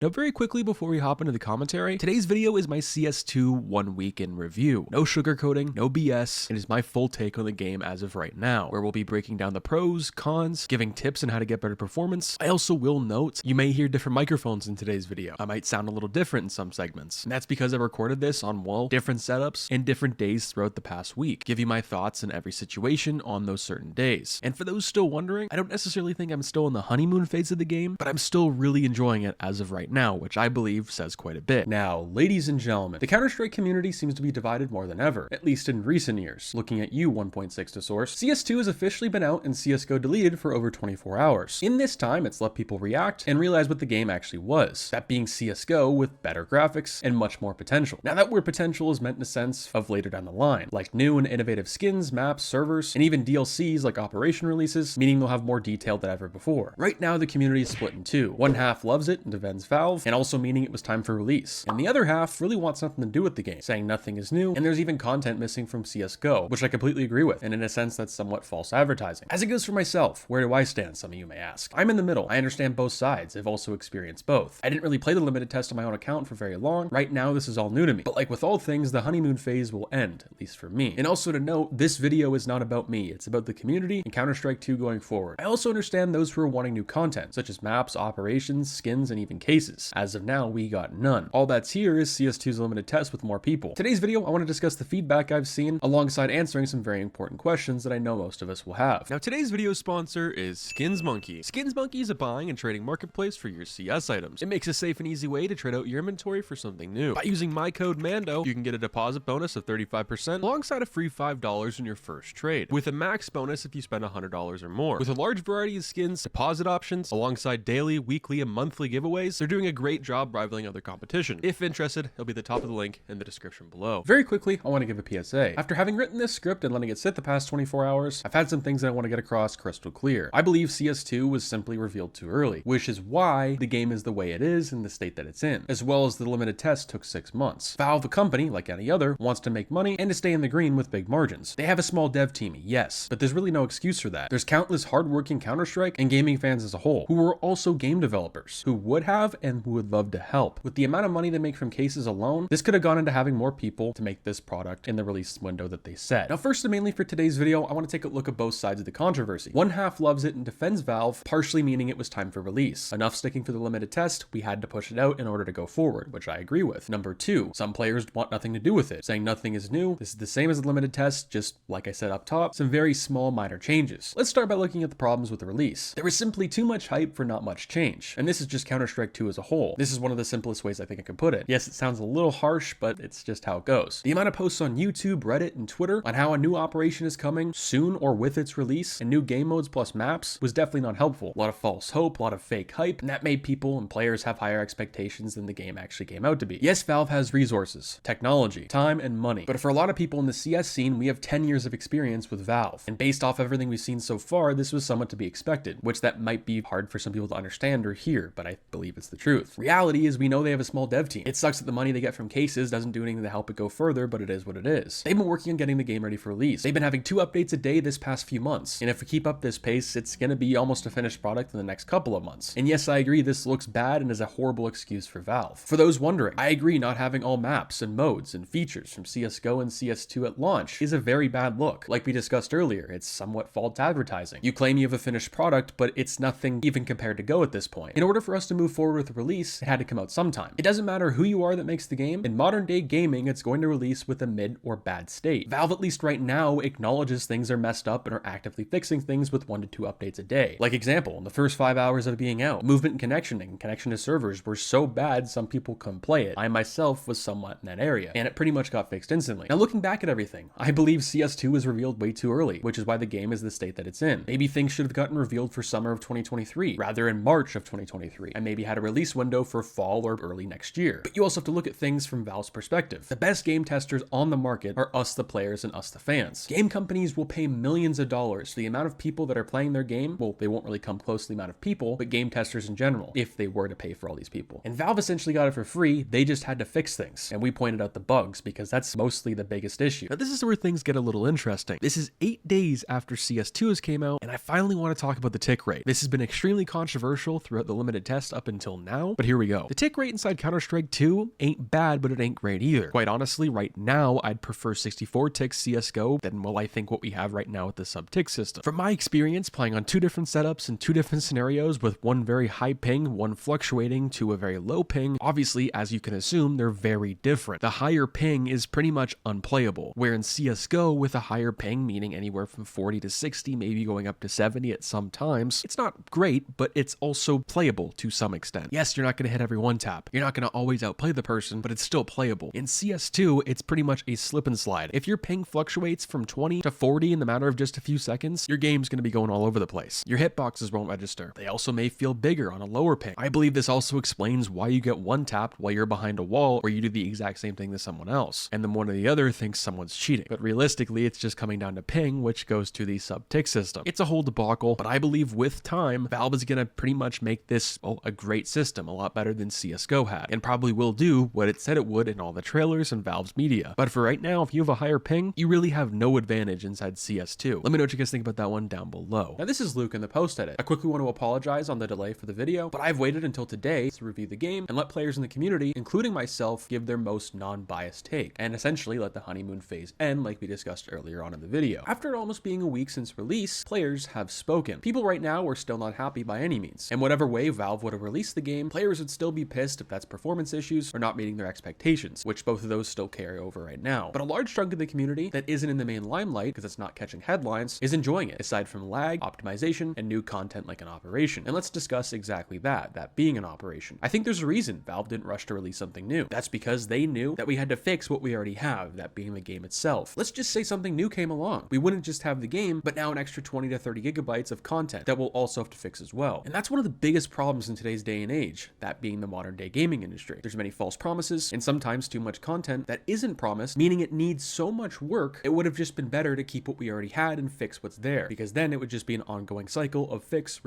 Now very quickly before we hop into the commentary, today's video is my CS2 1 week in review. No sugarcoating, no BS, it is my full take on the game as of right now, where we'll be breaking down the pros, cons, giving tips on how to get better performance. I also will note, you may hear different microphones in today's video. I might sound a little different in some segments, and that's because I recorded this on, well, different setups and different days throughout the past week. Give you my thoughts in every situation on those certain days. And for those still wondering, I don't necessarily think I'm still in the honeymoon phase of the game, but I'm still really enjoying it as of right now, which I believe says quite a bit. Now, ladies and gentlemen, the Counter-Strike community seems to be divided more than ever, at least in recent years. Looking at you, 1.6 to source, CS2 has officially been out and CSGO deleted for over 24 hours. In this time, it's let people react and realize what the game actually was, that being CSGO with better graphics and much more potential. Now, that word potential is meant in a sense of later down the line, like new and innovative skins, maps, servers, and even DLCs like operation releases, meaning they'll have more detail than ever before. Right now, the community is split in two. One half loves it and defends Valve, and also meaning it was time for release. And the other half really wants nothing to do with the game, saying nothing is new, and there's even content missing from CSGO, which I completely agree with, and in a sense that's somewhat false advertising. As it goes for myself, where do I stand, some of you may ask? I'm in the middle. I understand both sides. I've also experienced both. I didn't really play the limited test on my own account for very long. Right now, this is all new to me. But like with all things, the honeymoon phase will end, at least for me. And also to note, this video is not about me. It's about the community and Counter-Strike 2 going forward. I also understand those who are wanting new content, such as maps, operations, skins, and even cases. As of now, we got none. All that's here is CS2's limited test with more people. Today's video, I want to discuss the feedback I've seen alongside answering some very important questions that I know most of us will have. Now, today's video sponsor is Skins Monkey. Skins Monkey is a buying and trading marketplace for your CS items. It makes a safe and easy way to trade out your inventory for something new. By using my code MANDO, you can get a deposit bonus of 35% alongside a free $5 in your first trade, with a max bonus if you spend $100 or more. With a large variety of skins, deposit options, alongside daily, weekly, and monthly giveaways, they're doing a great job rivaling other competition. If interested, it'll be at the top of the link in the description below. Very quickly, I want to give a PSA. After having written this script and letting it sit the past 24 hours, I've had some things that I want to get across crystal clear. I believe CS2 was simply revealed too early, which is why the game is the way it is in the state that it's in, as well as the limited test took 6 months. Valve, the company, like any other, wants to make money and to stay in the green with big margins. They have a small dev team, yes, but there's really no excuse for that. There's countless hardworking Counter-Strike and gaming fans as a whole, who are also game developers, who would have and who would love to help. With the amount of money they make from cases alone, this could have gone into having more people to make this product in the release window that they set. Now, first and mainly for today's video, I want to take a look at both sides of the controversy. One half loves it and defends Valve, partially meaning it was time for release. Enough sticking for the limited test, we had to push it out in order to go forward, which I agree with. Number two, some players want nothing to do with it, saying nothing is new. This is the same as the limited test, just like I said up top, some very small minor changes. Let's start by looking at the problems with the release. There was simply too much hype for not much change, and this is just Counter-Strike 2 as a whole. This is one of the simplest ways I think I can put it. Yes, it sounds a little harsh, but it's just how it goes. The amount of posts on YouTube, Reddit, and Twitter on how a new operation is coming soon or with its release, and new game modes plus maps was definitely not helpful. A lot of false hope, a lot of fake hype, and that made people and players have higher expectations than the game actually came out to be. Yes, Valve has resources, technology, time, and money, but for a lot of people in the CS scene, we have 10 years of experience with Valve, and based off everything we've seen so far, this was somewhat to be expected, which that might be hard for some people to understand or hear, but I believe it's the truth. Reality is we know they have a small dev team. It sucks that the money they get from cases doesn't do anything to help it go further, but it is what it is. They've been working on getting the game ready for release. They've been having 2 updates a day this past few months, and if we keep up this pace, it's gonna be almost a finished product in the next couple of months. And yes, I agree this looks bad and is a horrible excuse for Valve. For those wondering, I agree not having all maps and modes and features from CSGO and CS2 at launch is a very bad look. Like we discussed earlier, it's somewhat false advertising. You claim you have a finished product, but it's nothing even compared to Go at this point. In order for us to move forward with the release, it had to come out sometime. It doesn't matter who you are that makes the game. In modern day gaming, it's going to release with a mid or bad state. Valve, at least right now, acknowledges things are messed up and are actively fixing things with 1 to 2 updates a day. Like example, in the first 5 hours of being out, movement and connection to servers were so bad some people couldn't play it. I myself was somewhat in that area, and it pretty much got fixed instantly. Now looking back at everything, I believe CS2 was revealed way too early, which is why the game is the state that it's in. Maybe things should have gotten revealed for summer of 2023, rather in March of 2023, and maybe had a release window for fall or early next year. But you also have to look at things from Valve's perspective. The best game testers on the market are us the players and us the fans. Game companies will pay millions of dollars for the amount of people that are playing their game. Well, they won't really come close to the amount of people, but game testers in general, if they were to pay for all these people. And Valve essentially got it for free, they just had to fix things. And we pointed out the bugs because that's mostly the biggest issue. Now this is where things get a little interesting. This is 8 days after CS2 has came out, and I finally want to talk about the tick rate. This has been extremely controversial throughout the limited test up until now. now, but here we go. The tick rate inside Counter-Strike 2 ain't bad, but it ain't great either. Quite honestly, right now, I'd prefer 64 tick CSGO than, well, I think what we have right now with the sub-tick system. From my experience playing on 2 different setups and 2 different scenarios with one very high ping, one fluctuating to a very low ping, obviously, as you can assume, they're very different. The higher ping is pretty much unplayable, where in CSGO with a higher ping, meaning anywhere from 40 to 60, maybe going up to 70 at some times, it's not great, but it's also playable to some extent. Yes, you're not going to hit every one tap. You're not going to always outplay the person, but it's still playable. In CS2, it's pretty much a slip and slide. If your ping fluctuates from 20 to 40 in the matter of just a few seconds, your game's going to be going all over the place. Your hitboxes won't register. They also may feel bigger on a lower ping. I believe this also explains why you get one tapped while you're behind a wall, or you do the exact same thing to someone else, and then one or the other thinks someone's cheating. But realistically, it's just coming down to ping, which goes to the sub-tick system. It's a whole debacle, but I believe with time, Valve is going to pretty much make this a great system, a lot better than CSGO had, and probably will do what it said it would in all the trailers and Valve's media. But for right now, if you have a higher ping, you really have no advantage inside CS2. Let me know what you guys think about that one down below. Now this is Luke in the post edit. I quickly want to apologize on the delay for the video, but I've waited until today to review the game and let players in the community, including myself, give their most non-biased take, and essentially let the honeymoon phase end like we discussed earlier on in the video. After almost being a week since release, players have spoken. People right now are still not happy by any means. In whatever way Valve would have released the game, players would still be pissed if that's performance issues or not meeting their expectations, which both of those still carry over right now. But a large chunk of the community that isn't in the main limelight because it's not catching headlines is enjoying it, aside from lag, optimization, and new content like an operation. And let's discuss exactly that being an operation. I think there's a reason Valve didn't rush to release something new. That's because they knew that we had to fix what we already have, that being the game itself. Let's just say something new came along. We wouldn't just have the game, but now an extra 20 to 30 gigabytes of content that we'll also have to fix as well. And that's one of the biggest problems in today's day and age, that being the modern day gaming industry. There's many false promises and sometimes too much content that isn't promised, meaning it needs so much work, it would have just been better to keep what we already had and fix what's there, because then it would just be an ongoing cycle of fix,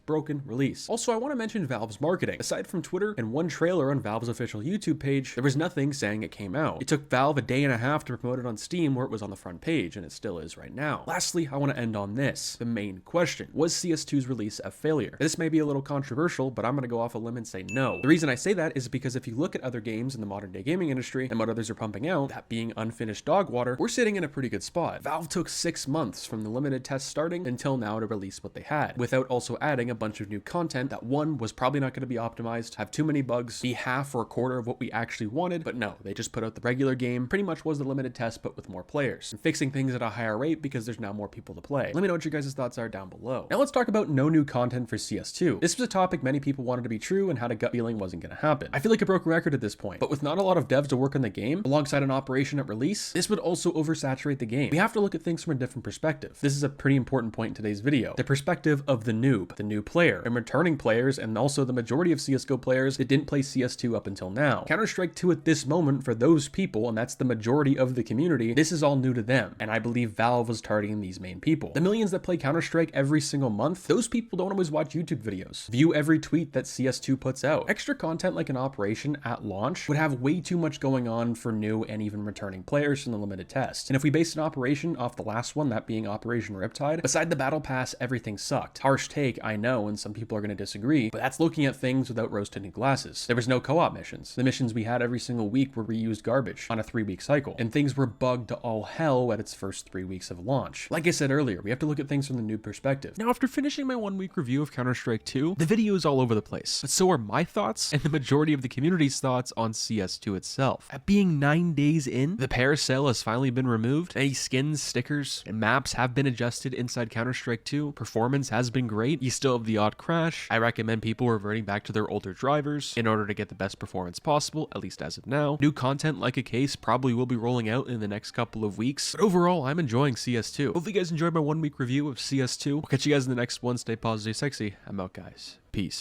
broken, release. Also, I want to mention Valve's marketing. Aside from Twitter and one trailer on Valve's official YouTube page, there was nothing saying it came out. It took Valve a day and a half to promote it on Steam where it was on the front page, and it still is right now. Lastly, I want to end on this, the main question. Was CS2's release a failure? This may be a little controversial, but I'm going to go off a limb and say no. The reason I say that is because if you look at other games in the modern day gaming industry and what others are pumping out, that being unfinished dog water, we're sitting in a pretty good spot. Valve took 6 months from the limited test starting until now to release what they had, without also adding a bunch of new content that one was probably not going to be optimized, have too many bugs, be half or a quarter of what we actually wanted, but no, they just put out the regular game, pretty much was the limited test but with more players, and fixing things at a higher rate because there's now more people to play. Let me know what your guys' thoughts are down below. Now let's talk about no new content for CS2. This was a topic many people wanted to be true and had a gut feeling wasn't going to happen. I feel like a broken record at this point, but with not a lot of devs to work on the game, alongside an operation at release, this would also oversaturate the game. We have to look at things from a different perspective. This is a pretty important point in today's video. The perspective of the noob, the new player, and returning players, and also the majority of CSGO players that didn't play CS2 up until now. Counter-Strike 2 at this moment, for those people, and that's the majority of the community, this is all new to them, and I believe Valve was targeting these main people. The millions that play Counter-Strike every single month, those people don't always watch YouTube videos, view every tweet that CS2 puts out. Extra content like an operation at launch would have way too much going on for new and even returning players from the limited test. And if we based an operation off the last one, that being Operation Riptide, beside the battle pass, everything sucked. Harsh take, I know, and some people are going to disagree, but that's looking at things without rose-tinted glasses. There was no co-op missions. The missions we had every single week were reused garbage on a 3-week cycle, and things were bugged to all hell at its first 3 weeks of launch. Like I said earlier, we have to look at things from the noob perspective. Now, after finishing my 1-week review of Counter-Strike 2, the video is all over the place, but so are my thoughts and the majority of the community's thoughts on CS2 itself. At being 9 days in, the parasail has finally been removed, any skins, stickers, and maps have been adjusted inside Counter-Strike 2, performance has been great, you still have the odd crash. I recommend people reverting back to their older drivers in order to get the best performance possible, at least as of now. New content like a case probably will be rolling out in the next couple of weeks, but overall, I'm enjoying CS2. Hopefully you guys enjoyed my 1-week review of CS2. We'll catch you guys in the next one. Stay positive, sexy. I'm out, guys. Peace.